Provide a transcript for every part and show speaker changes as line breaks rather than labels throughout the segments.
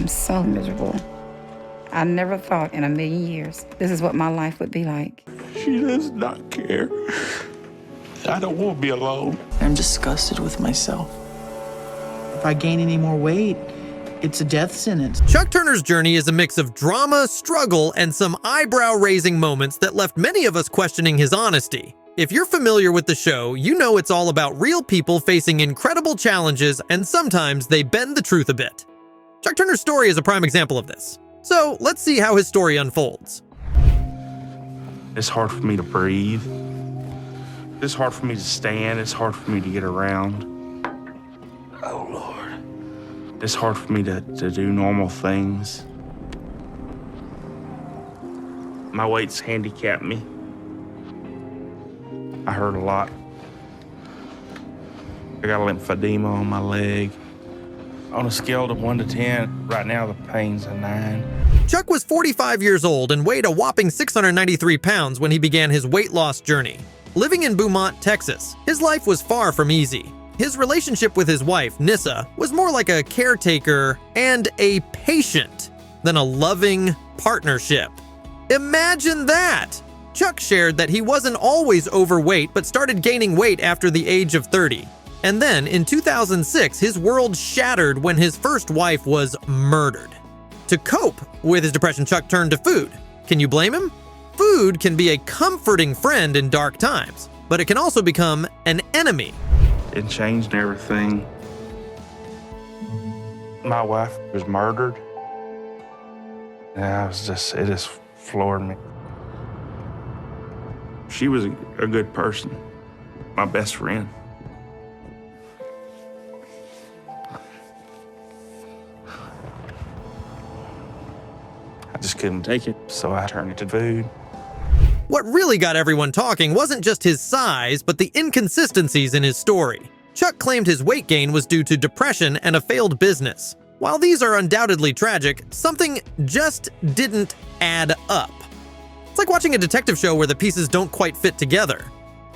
I'm so miserable. I never thought in a million years this is what my life would be like.
She does not care. I don't want to be alone.
I'm disgusted with myself.
If I gain any more weight, it's a death sentence.
Chuck Turner's journey is a mix of drama, struggle, and some eyebrow-raising moments that left many of us questioning his honesty. If you're familiar with the show, you know it's all about real people facing incredible challenges, and sometimes they bend the truth a bit. Chuck Turner's story is a prime example of this. So let's see how his story unfolds.
It's hard for me to breathe. It's hard for me to stand. It's hard for me to get around. Oh, Lord. It's hard for me to do normal things. My weight's handicapped me. I hurt a lot. I got lymphedema on my leg. On a scale of 1 to 10, right now the pain's a 9.
Chuck was 45 years old and weighed a whopping 693 pounds when he began his weight loss journey. Living in Beaumont, Texas, his life was far from easy. His relationship with his wife, Nissa, was more like a caretaker and a patient than a loving partnership. Imagine that! Chuck shared that he wasn't always overweight but started gaining weight after the age of 30. And then, in 2006, his world shattered when his first wife was murdered. To cope with his depression, Chuck turned to food. Can you blame him? Food can be a comforting friend in dark times, but it can also become an enemy.
It changed everything. My wife was murdered. And it just floored me. She was a good person, my best friend. I just couldn't take it, so I turned to food.
What really got everyone talking wasn't just his size, but the inconsistencies in his story. Chuck claimed his weight gain was due to depression and a failed business. While these are undoubtedly tragic, something just didn't add up. It's like watching a detective show where the pieces don't quite fit together.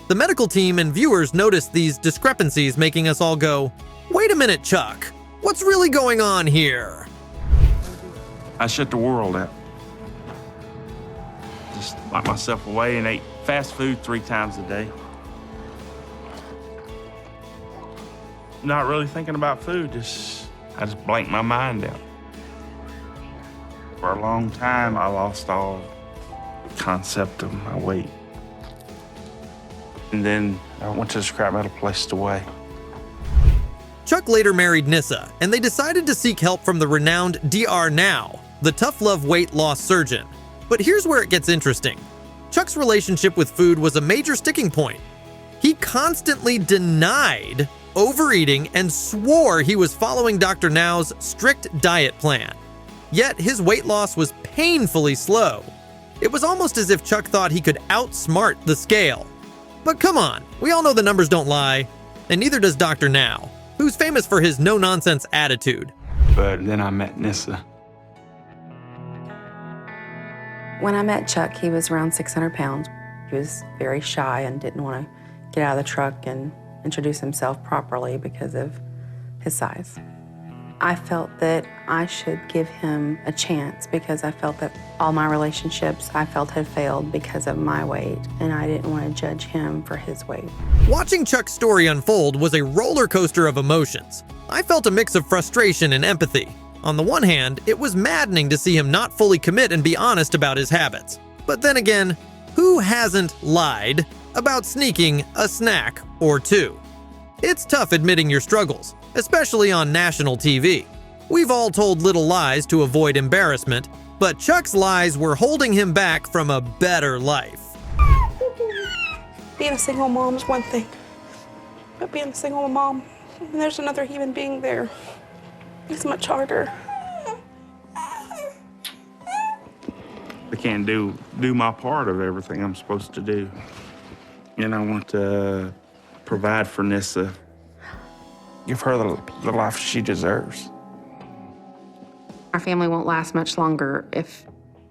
The medical team and viewers noticed these discrepancies, making us all go, "Wait a minute, Chuck, what's really going on here?"
I shut the world out. Just locked myself away and ate fast food 3 times a day. Not really thinking about food, I just blanked my mind out. For a long time, I lost all concept of my weight. And then I went to the scrap metal place to weigh.
Chuck later married Nissa, and they decided to seek help from the renowned Dr. Now, the tough love weight loss surgeon. But here's where it gets interesting. Chuck's relationship with food was a major sticking point. He constantly denied overeating and swore he was following Dr. Now's strict diet plan. Yet his weight loss was painfully slow. It was almost as if Chuck thought he could outsmart the scale. But come on, we all know the numbers don't lie, and neither does Dr. Now, who's famous for his no-nonsense attitude.
But then I met Nissa.
When I met Chuck, he was around 600 pounds. He was very shy and didn't want to get out of the truck and introduce himself properly because of his size. I felt that I should give him a chance because I felt that all my relationships I felt had failed because of my weight, and I didn't want to judge him for his weight.
Watching Chuck's story unfold was a roller coaster of emotions. I felt a mix of frustration and empathy. On the one hand, it was maddening to see him not fully commit and be honest about his habits. But then again, who hasn't lied about sneaking a snack or two? It's tough admitting your struggles, especially on national TV. We've all told little lies to avoid embarrassment, but Chuck's lies were holding him back from a better life.
Being a single mom is one thing, but being a single mom, and there's another human being there, it's much harder.
I can't do my part of everything I'm supposed to do. And I want to provide for Nissa, give her the life she deserves.
Our family won't last much longer if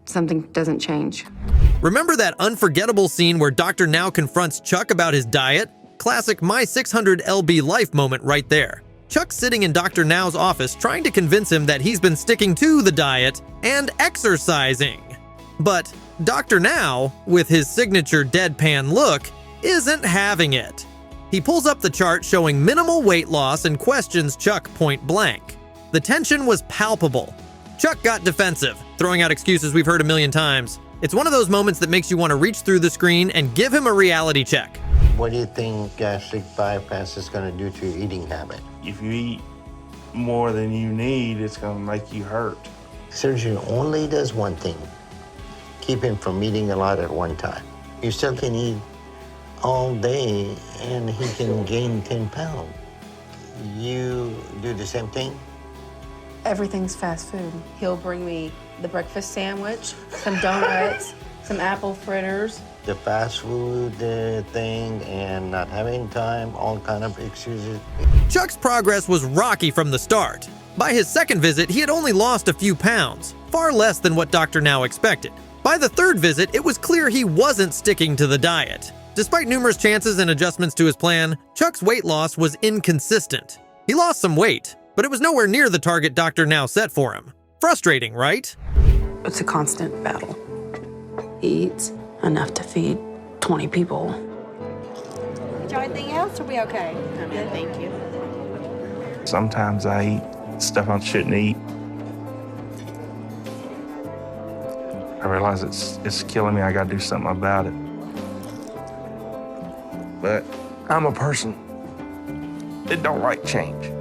something doesn't change.
Remember that unforgettable scene where Dr. Now confronts Chuck about his diet? Classic My 600 lb life moment right there. Chuck's sitting in Dr. Now's office trying to convince him that he's been sticking to the diet and exercising. But Dr. Now, with his signature deadpan look, isn't having it. He pulls up the chart showing minimal weight loss and questions Chuck point blank. The tension was palpable. Chuck got defensive, throwing out excuses we've heard a million times. It's one of those moments that makes you want to reach through the screen and give him a reality check.
What do you think gastric bypass is going to do to your eating habit?
If you eat more than you need, it's going to make you hurt.
Surgery only does one thing, keep him from eating a lot at one time. You still can eat all day and he can gain 10 pounds. You do the same thing?
Everything's fast food. He'll bring me the breakfast sandwich, some donuts, some apple fritters.
The fast food thing and not having time, all kind of excuses.
Chuck's progress was rocky from the start. By his second visit, he had only lost a few pounds, far less than what Dr. Now expected. By the third visit, it was clear he wasn't sticking to the diet. Despite numerous chances and adjustments to his plan, Chuck's weight loss was inconsistent. He lost some weight, but it was nowhere near the target Dr. Now set for him. Frustrating, right?
It's a constant battle. He eats enough to feed 20 people.
Did you anything else, or we okay?
I'm good, thank you.
Sometimes I eat stuff I shouldn't eat. I realize it's killing me. I gotta do something about it. But I'm a person that don't like change.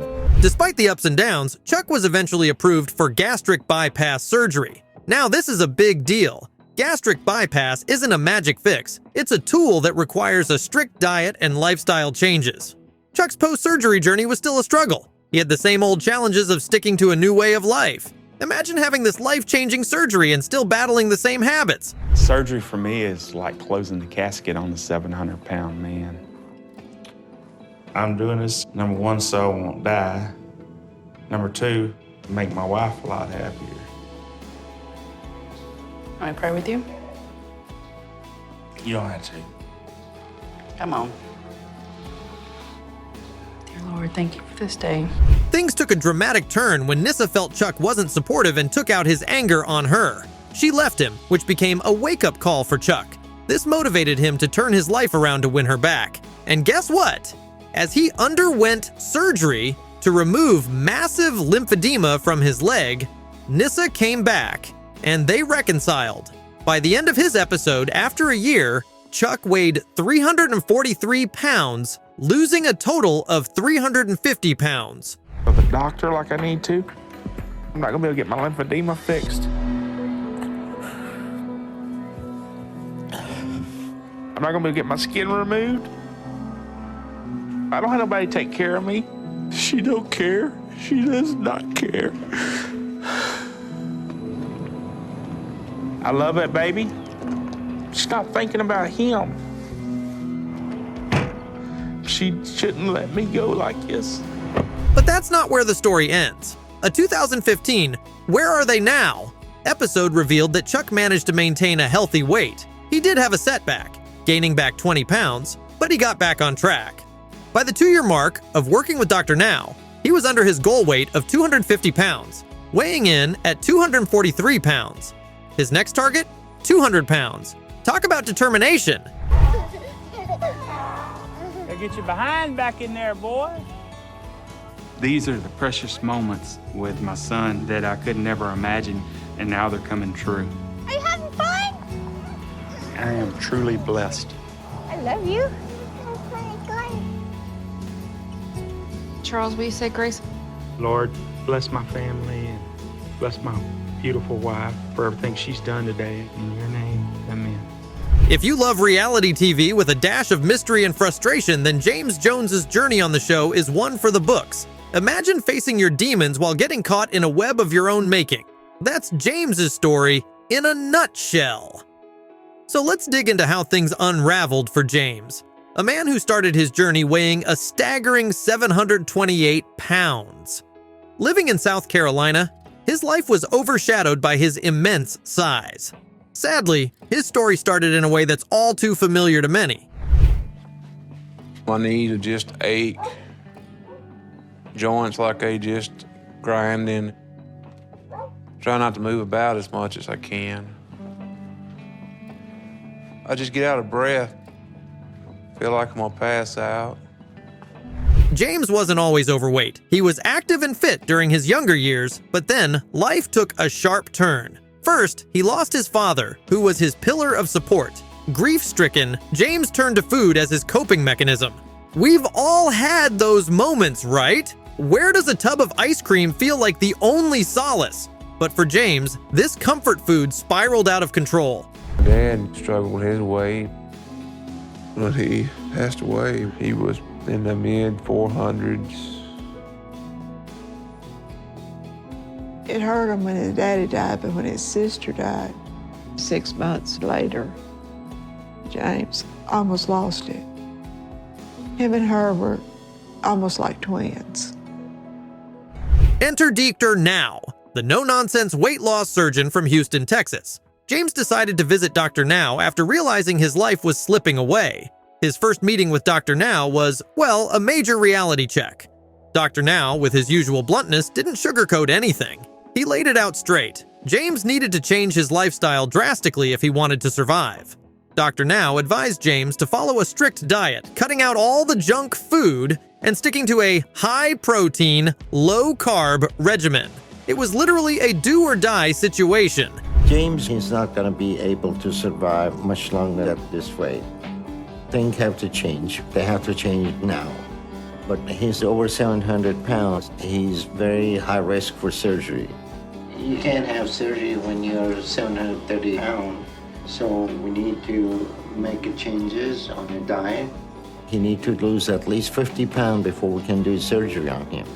Despite the ups and downs, Chuck was eventually approved for gastric bypass surgery. Now this is a big deal. Gastric bypass isn't a magic fix. It's a tool that requires a strict diet and lifestyle changes. Chuck's post-surgery journey was still a struggle. He had the same old challenges of sticking to a new way of life. Imagine having this life-changing surgery and still battling the same habits.
Surgery for me is like closing the casket on the 700-pound man.
I'm doing this, number one, so I won't die. Number two, make my wife a lot happier.
Can I pray with you?
You don't have to.
Come on. Dear Lord, thank you for this day.
Things took a dramatic turn when Nissa felt Chuck wasn't supportive and took out his anger on her. She left him, which became a wake-up call for Chuck. This motivated him to turn his life around to win her back. And guess what? As he underwent surgery to remove massive lymphedema from his leg, Nissa came back, and they reconciled. By the end of his episode, after a year, Chuck weighed 343 pounds, losing a total of 350 pounds.
With the doctor like I need to, I'm not gonna be able to get my lymphedema fixed. I'm not gonna be able to get my skin removed. I don't have nobody to take care of me. She don't care. She does not care. I love that baby. Stop thinking about him. She shouldn't let me go like this.
But that's not where the story ends. A 2015 Where Are They Now? Episode revealed that Chuck managed to maintain a healthy weight. He did have a setback, gaining back 20 pounds, but he got back on track. By the 2-year mark of working with Dr. Now, he was under his goal weight of 250 pounds, weighing in at 243 pounds. His next target? 200 pounds. Talk about determination.
Get your behind back in there, boy. These are the precious moments with my son that I could never imagine, and now they're coming true.
Are you having fun?
I am truly blessed.
I love you.
Charles, will you say grace?
Lord, bless my family and bless my beautiful wife for everything she's done today. In your name, amen.
If you love reality TV with a dash of mystery and frustration, then James Jones's journey on the show is one for the books. Imagine facing your demons while getting caught in a web of your own making. That's James's story in a nutshell. So let's dig into how things unraveled for James, a man who started his journey weighing a staggering 728 pounds. Living in South Carolina, his life was overshadowed by his immense size. Sadly, his story started in a way that's all too familiar to many.
My knees would just ache. joints like they just grinding. Try not to move about as much as I can. I just get out of breath. Feel like I'm gonna pass out.
James wasn't always overweight. He was active and fit during his younger years, but then life took a sharp turn. First, he lost his father, who was his pillar of support. Grief-stricken, James turned to food as his coping mechanism. We've all had those moments, right? Where does a tub of ice cream feel like the only solace? But for James, this comfort food spiraled out of control.
Dad struggled with his weight. When he passed away, he was in the mid-400s.
It hurt him when his daddy died, but when his sister died, 6 months later, James almost lost it. Him and her were almost like twins.
Enter Dr. Now, the no-nonsense weight loss surgeon from Houston, Texas. James decided to visit Dr. Now after realizing his life was slipping away. His first meeting with Dr. Now was, well, a major reality check. Dr. Now, with his usual bluntness, didn't sugarcoat anything. He laid it out straight. James needed to change his lifestyle drastically if he wanted to survive. Dr. Now advised James to follow a strict diet, cutting out all the junk food and sticking to a high-protein, low-carb regimen. It was literally a do-or-die situation.
James is not going to be able to survive much longer at this weight. Things have to change. They have to change now. But he's over 700 pounds. He's very high risk for surgery. You can't have surgery when you're 730 pounds. So we need to make changes on your diet. He needs to lose at least 50 pounds before we can do surgery on him.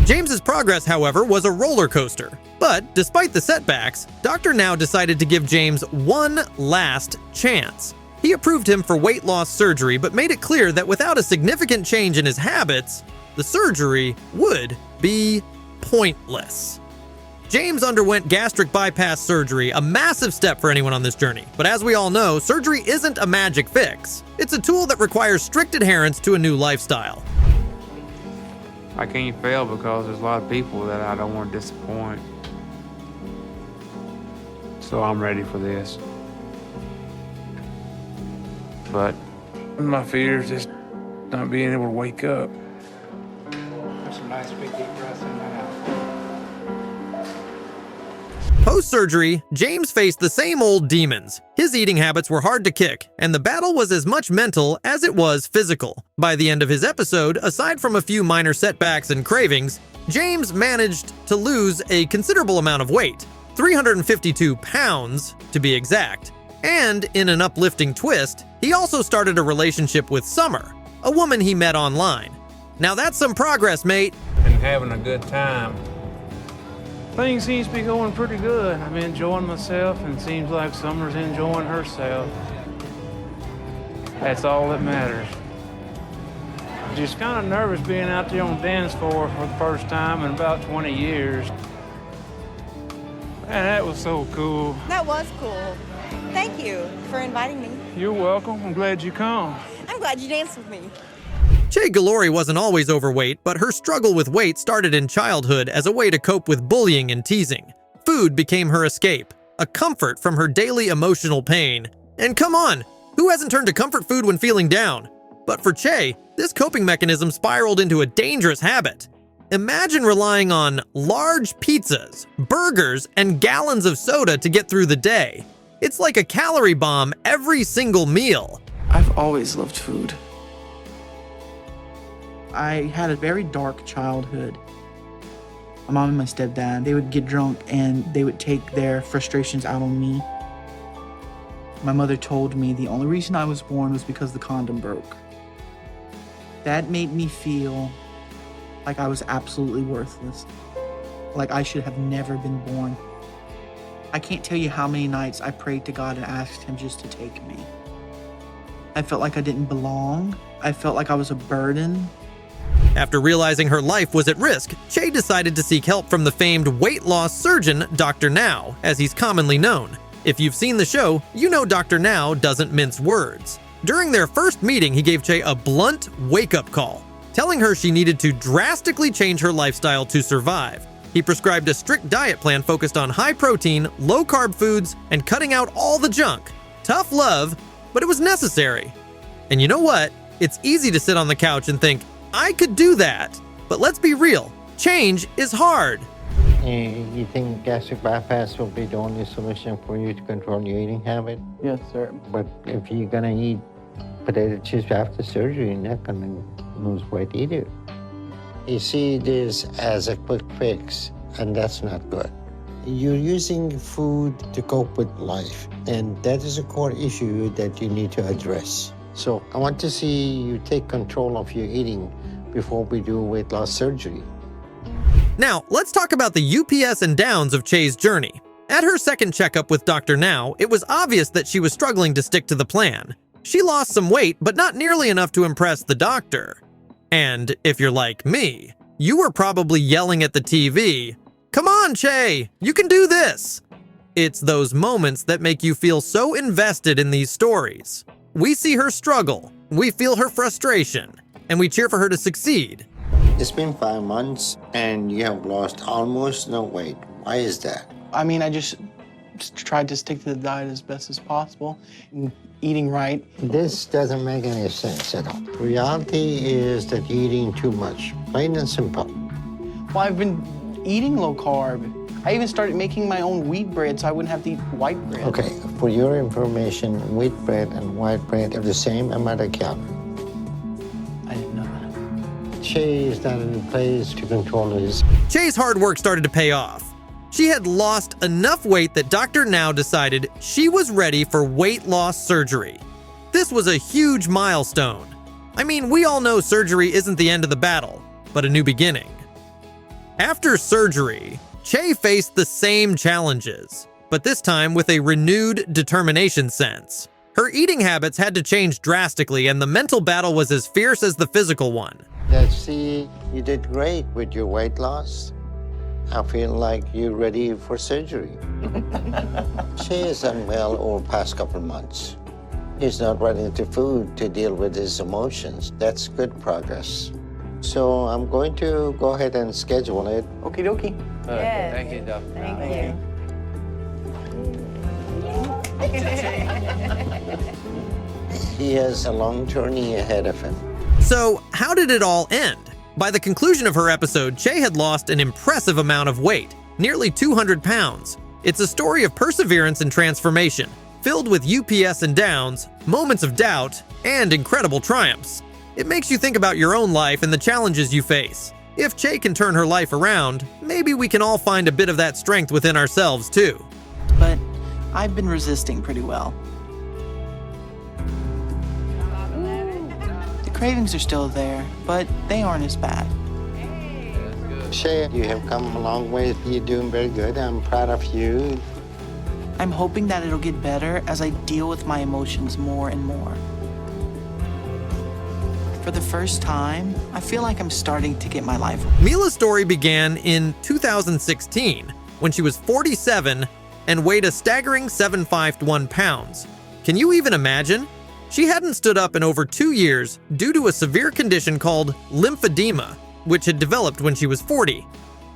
James's progress, however, was a roller coaster. But despite the setbacks, Dr. Now decided to give James one last chance. He approved him for weight loss surgery, but made it clear that without a significant change in his habits, the surgery would be pointless. James underwent gastric bypass surgery, a massive step for anyone on this journey. But as we all know, surgery isn't a magic fix. It's a tool that requires strict adherence to a new lifestyle.
I can't fail because there's a lot of people that I don't want to disappoint. So I'm ready for this. But my fear is just not being able to wake up. There's some nice big deep breaths in that house.
Post-surgery, James faced the same old demons. His eating habits were hard to kick, and the battle was as much mental as it was physical. By the end of his episode, aside from a few minor setbacks and cravings, James managed to lose a considerable amount of weight, 352 pounds to be exact. And in an uplifting twist, he also started a relationship with Summer, a woman he met online. Now that's some progress, mate.
And having a good time. Things seems to be going pretty good. I'm enjoying myself, and it seems like Summer's enjoying herself. That's all that matters. I'm just kind of nervous being out there on the dance floor for the first time in about 20 years. Man, that was so cool.
That was cool. Thank you for inviting me.
You're welcome. I'm glad you come.
I'm glad you danced with me.
Chay Galore wasn't always overweight, but her struggle with weight started in childhood as a way to cope with bullying and teasing. Food became her escape, a comfort from her daily emotional pain. And come on, who hasn't turned to comfort food when feeling down? But for Chay, this coping mechanism spiraled into a dangerous habit. Imagine relying on large pizzas, burgers, and gallons of soda to get through the day. It's like a calorie bomb every single meal.
I've always loved food.
I had a very dark childhood. My mom and my stepdad, they would get drunk and they would take their frustrations out on me. My mother told me the only reason I was born was because the condom broke. That made me feel like I was absolutely worthless. Like I should have never been born. I can't tell you how many nights I prayed to God and asked him just to take me. I felt like I didn't belong. I felt like I was a burden.
After realizing her life was at risk, Chay decided to seek help from the famed weight loss surgeon, Dr. Now, as he's commonly known. If you've seen the show, you know Dr. Now doesn't mince words. During their first meeting, he gave Chay a blunt wake-up call, telling her she needed to drastically change her lifestyle to survive. He prescribed a strict diet plan focused on high-protein, low-carb foods and cutting out all the junk. Tough love, but it was necessary. And you know what? It's easy to sit on the couch and think, I could do that. But let's be real, change is hard.
You think gastric bypass will be the only solution for you to control your eating habit?
Yes, sir.
But if you're gonna eat potato chips after surgery, you're not gonna lose weight either. You see this as a quick fix, and that's not good. You're using food to cope with life, and that is a core issue that you need to address. So I want to see you take control of your eating before we do weight loss surgery.
Now, let's talk about the UPS and downs of Chay's journey. At her second checkup with Dr. Now, it was obvious that she was struggling to stick to the plan. She lost some weight, but not nearly enough to impress the doctor. And if you're like me, you were probably yelling at the TV, "Come on, Chay, you can do this!" It's those moments that make you feel so invested in these stories. We see her struggle, we feel her frustration, and we cheer for her to succeed.
It's been 5 months, and you have lost almost no weight. Why is that?
I mean, I just tried to stick to the diet as best as possible, and eating right.
This doesn't make any sense at all. Reality is that you're eating too much, plain and simple.
Well, I've been eating low carb. I even started making my own wheat bread so I wouldn't have to eat white bread.
Okay, for your information, wheat bread and white bread have the same amount of calories.
I didn't know that.
Chay is not in a place to control his.
Chay's hard work started to pay off. She had lost enough weight that Dr. Now decided she was ready for weight loss surgery. This was a huge milestone. I mean, we all know surgery isn't the end of the battle, but a new beginning. After surgery, Chay faced the same challenges, but this time with a renewed determination sense. Her eating habits had to change drastically, and the mental battle was as fierce as the physical one.
Let's see, you did great with your weight loss. I feel like you're ready for surgery. Chay is unwell over the past couple of months. He's not running to food to deal with his emotions. That's good progress. So I'm going to go ahead and schedule it.
Okie dokie.
Yes.
Thank you, Doc.
Thank you.
He has a long journey ahead of him.
So, how did it all end? By the conclusion of her episode, Chay had lost an impressive amount of weight, nearly 200 pounds. It's a story of perseverance and transformation, filled with UPS and downs, moments of doubt, and incredible triumphs. It makes you think about your own life and the challenges you face. If Chay can turn her life around, maybe we can all find a bit of that strength within ourselves too.
But I've been resisting pretty well. The cravings are still there, but they aren't as bad.
Chay, you have come a long way. You're doing very good. I'm proud of you.
I'm hoping that it'll get better as I deal with my emotions more and more. For the first time, I feel like I'm starting to get my life.
Milla's story began in 2016, when she was 47 and weighed a staggering 751 pounds. Can you even imagine? She hadn't stood up in over 2 years due to a severe condition called lymphedema, which had developed when she was 40.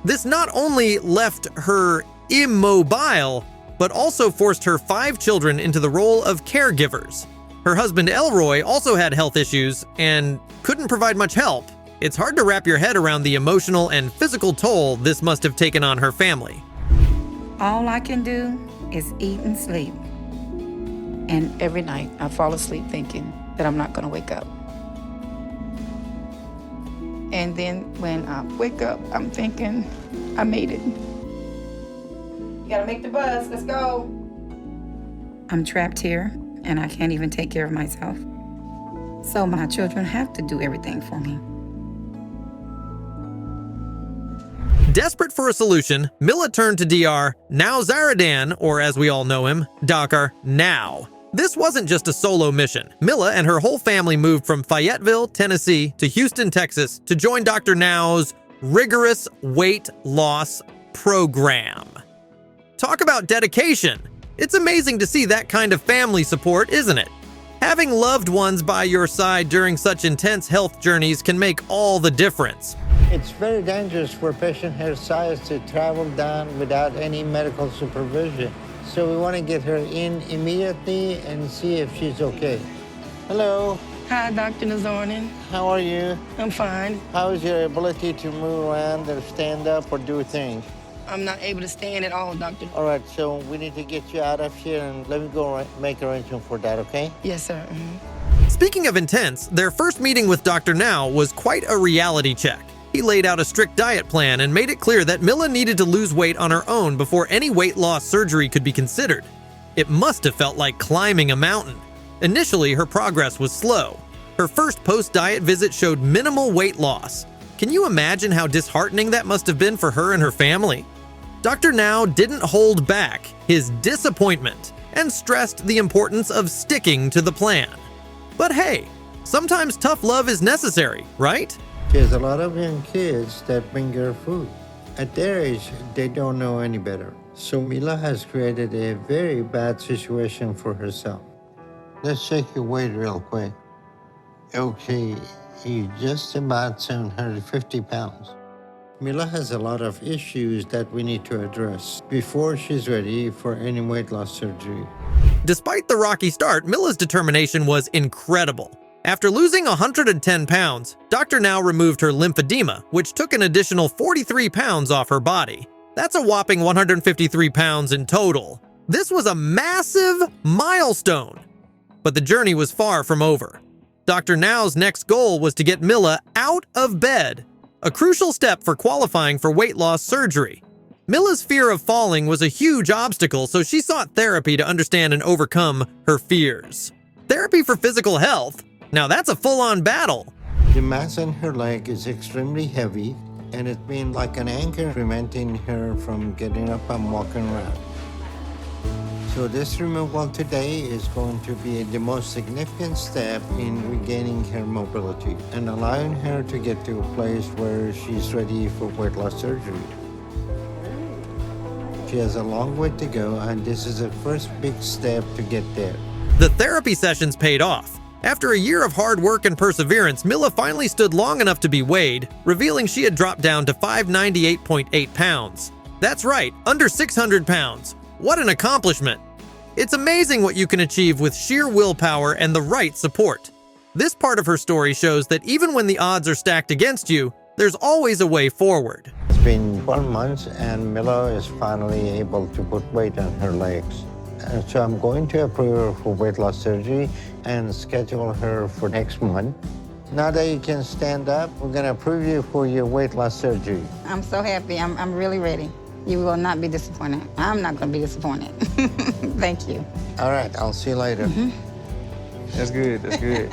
This not only left her immobile, but also forced her 5 children into the role of caregivers. Her husband Elroy also had health issues and couldn't provide much help. It's hard to wrap your head around the emotional and physical toll this must have taken on her family.
All I can do is eat and sleep. And every night I fall asleep thinking that I'm not going to wake up. And then when I wake up, I'm thinking I made it. You gotta make the bus, let's go. I'm trapped here and I can't even take care of myself. So my children have to do everything for me.
Desperate for a solution, Milla turned to Dr. Now Zaradan, or as we all know him, Dr. Now. This wasn't just a solo mission. Milla and her whole family moved from Fayetteville, Tennessee to Houston, Texas to join Dr. Now's rigorous weight loss program. Talk about dedication. It's amazing to see that kind of family support, isn't it? Having loved ones by your side during such intense health journeys can make all the difference.
It's very dangerous for a patient her size to travel down without any medical supervision. So we want to get her in immediately and see if she's okay. Hello.
Hi, Dr. Nazornan.
How are you?
I'm fine.
How is your ability to move around or stand up or do things?
I'm not able to stand at all, doctor.
All right, so we need to get you out of here and let me go make arrangement for that, okay?
Yes, sir.
Speaking of intense, their first meeting with Dr. Now was quite a reality check. He laid out a strict diet plan and made it clear that Milla needed to lose weight on her own before any weight loss surgery could be considered. It must have felt like climbing a mountain. Initially, her progress was slow. Her first post-diet visit showed minimal weight loss. Can you imagine how disheartening that must have been for her and her family? Dr. Now didn't hold back his disappointment and stressed the importance of sticking to the plan. But hey, sometimes tough love is necessary, right?
There's a lot of young kids that bring her food. At their age, they don't know any better. So Milla has created a very bad situation for herself. Let's check your weight real quick. Okay, you're just about 750 pounds. Milla has a lot of issues that we need to address before she's ready for any weight loss surgery.
Despite the rocky start, Milla's determination was incredible. After losing 110 pounds, Dr. Now removed her lymphedema, which took an additional 43 pounds off her body. That's a whopping 153 pounds in total. This was a massive milestone. But the journey was far from over. Dr. Now's next goal was to get Milla out of bed, a crucial step for qualifying for weight loss surgery. Milla's fear of falling was a huge obstacle, so she sought therapy to understand and overcome her fears. Therapy for physical health? Now that's a full-on battle.
The mass in her leg is extremely heavy, and it's been like an anchor preventing her from getting up and walking around. So this removal today is going to be the most significant step in regaining her mobility and allowing her to get to a place where she's ready for weight loss surgery. She has a long way to go, and this is the first big step to get there.
The therapy sessions paid off. After a year of hard work and perseverance, Milla finally stood long enough to be weighed, revealing she had dropped down to 598.8 pounds. That's right, under 600 pounds. What an accomplishment! It's amazing what you can achieve with sheer willpower and the right support. This part of her story shows that even when the odds are stacked against you, there's always a way forward.
It's been 12 months and Milla is finally able to put weight on her legs. So I'm going to approve her for weight loss surgery and schedule her for next month. Now that you can stand up, we're going to approve you for your weight loss surgery.
I'm so happy. I'm really ready. You will not be disappointed. I'm not going to be disappointed. Thank you.
All right, I'll see you later.
That's good, that's good.